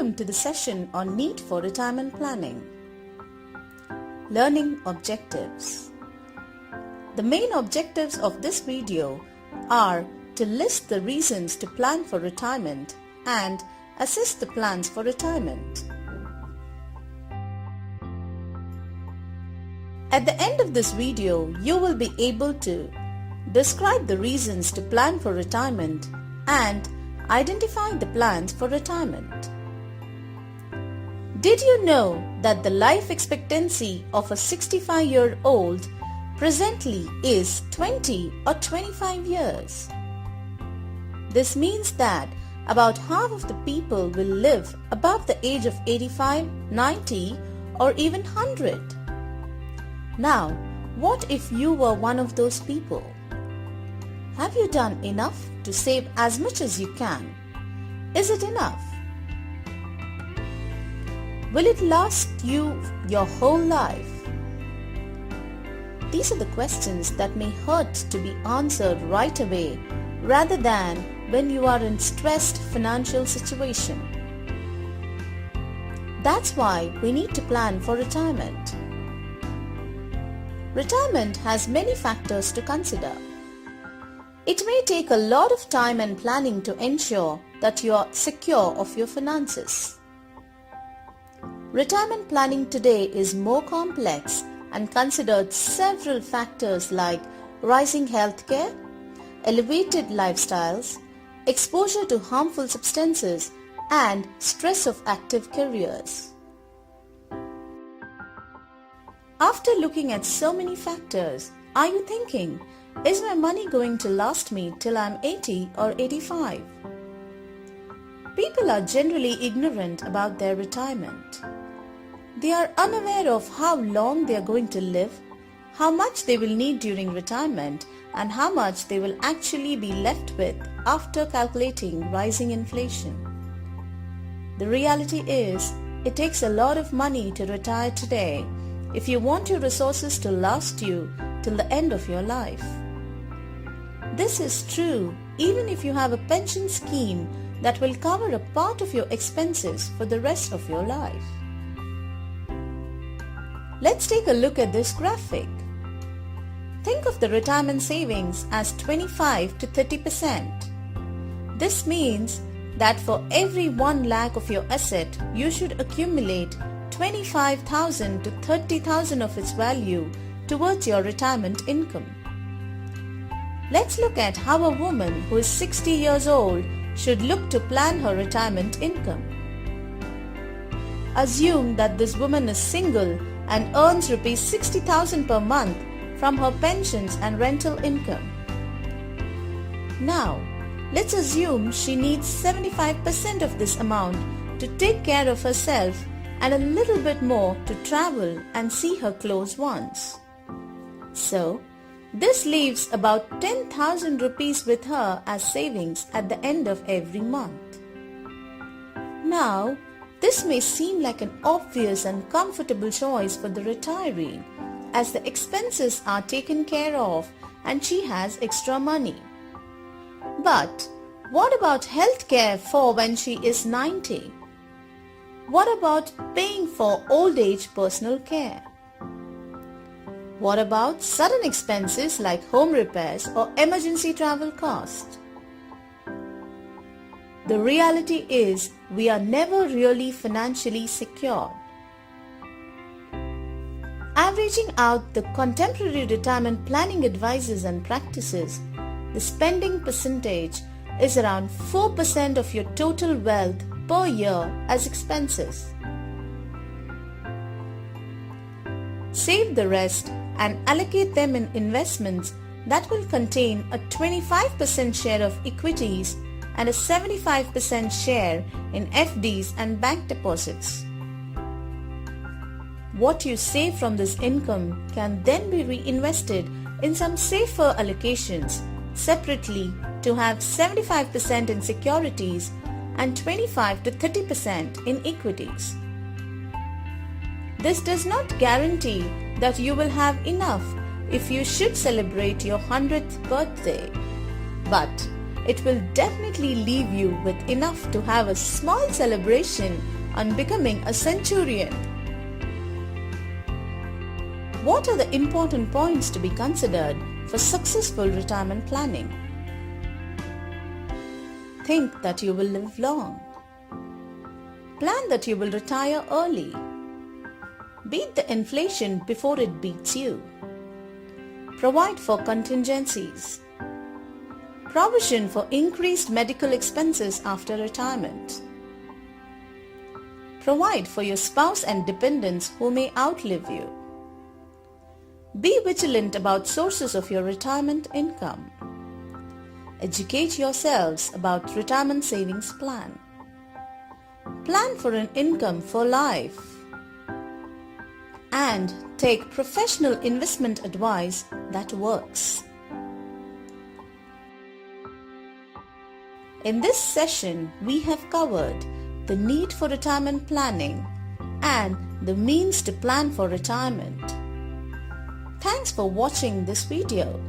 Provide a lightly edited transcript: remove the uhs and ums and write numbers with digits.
Welcome to the session on Need for Retirement Planning. Learning Objectives. The main objectives of this video are to list the reasons to plan for retirement and assess the plans for retirement. At the end of this video, you will be able to describe the reasons to plan for retirement and identify the plans for retirement. Did you know that the life expectancy of a 65-year-old presently is 20 or 25 years? This means that about half of the people will live above the age of 85, 90 or even 100. Now, what if you were one of those people? Have you done enough to save as much as you can? Is it enough? Will it last you your whole life? These are the questions that may hurt to be answered right away rather than when you are in stressed financial situation. That's why we need to plan for retirement. Retirement has many factors to consider. It may take a lot of time and planning to ensure that you are secure of your finances. Retirement planning today is more complex and considered several factors like rising healthcare, elevated lifestyles, exposure to harmful substances, and stress of active careers. After looking at so many factors, are you thinking, is my money going to last me till I'm 80 or 85? People are generally ignorant about their retirement. They are unaware of how long they are going to live, how much they will need during retirement, and how much they will actually be left with after calculating rising inflation. The reality is, it takes a lot of money to retire today if you want your resources to last you till the end of your life. This is true even if you have a pension scheme that will cover a part of your expenses for the rest of your life. Let's take a look at this graphic. Think of the retirement savings as 25 to 30%. This means that for every 1 lakh of your asset, you should accumulate 25,000 to 30,000 of its value towards your retirement income. Let's look at how a woman who is 60 years old should look to plan her retirement income. Assume that this woman is single and earns Rs 60,000 per month from her pensions and rental income. Now, let's assume she needs 75% of this amount to take care of herself and a little bit more to travel and see her close ones. So, this leaves about 10,000 rupees with her as savings at the end of every month. Now, this may seem like an obvious and comfortable choice for the retiree, as the expenses are taken care of and she has extra money. But what about health care for when she is 90? What about paying for old age personal care? What about sudden expenses like home repairs or emergency travel costs? The reality is we are never really financially secure. Averaging out the contemporary retirement planning advices and practices, the spending percentage is around 4% of your total wealth per year as expenses. Save the rest and allocate them in investments that will contain a 25% share of equities and a 75% share in FDs and bank deposits. What you save from this income can then be reinvested in some safer allocations separately to have 75% in securities and 25 to 30% in equities. This does not guarantee that you will have enough if you should celebrate your 100th birthday, but it will definitely leave you with enough to have a small celebration on becoming a centurion. What are the important points to be considered for successful retirement planning? Think that you will live long. Plan that you will retire early. Beat the inflation before it beats you. Provide for contingencies. Provision for increased medical expenses after retirement. Provide for your spouse and dependents who may outlive you. Be vigilant about sources of your retirement income. Educate yourselves about retirement savings plan. Plan for an income for life. And take professional investment advice that works. In this session, we have covered the need for retirement planning and the means to plan for retirement. Thanks for watching this video.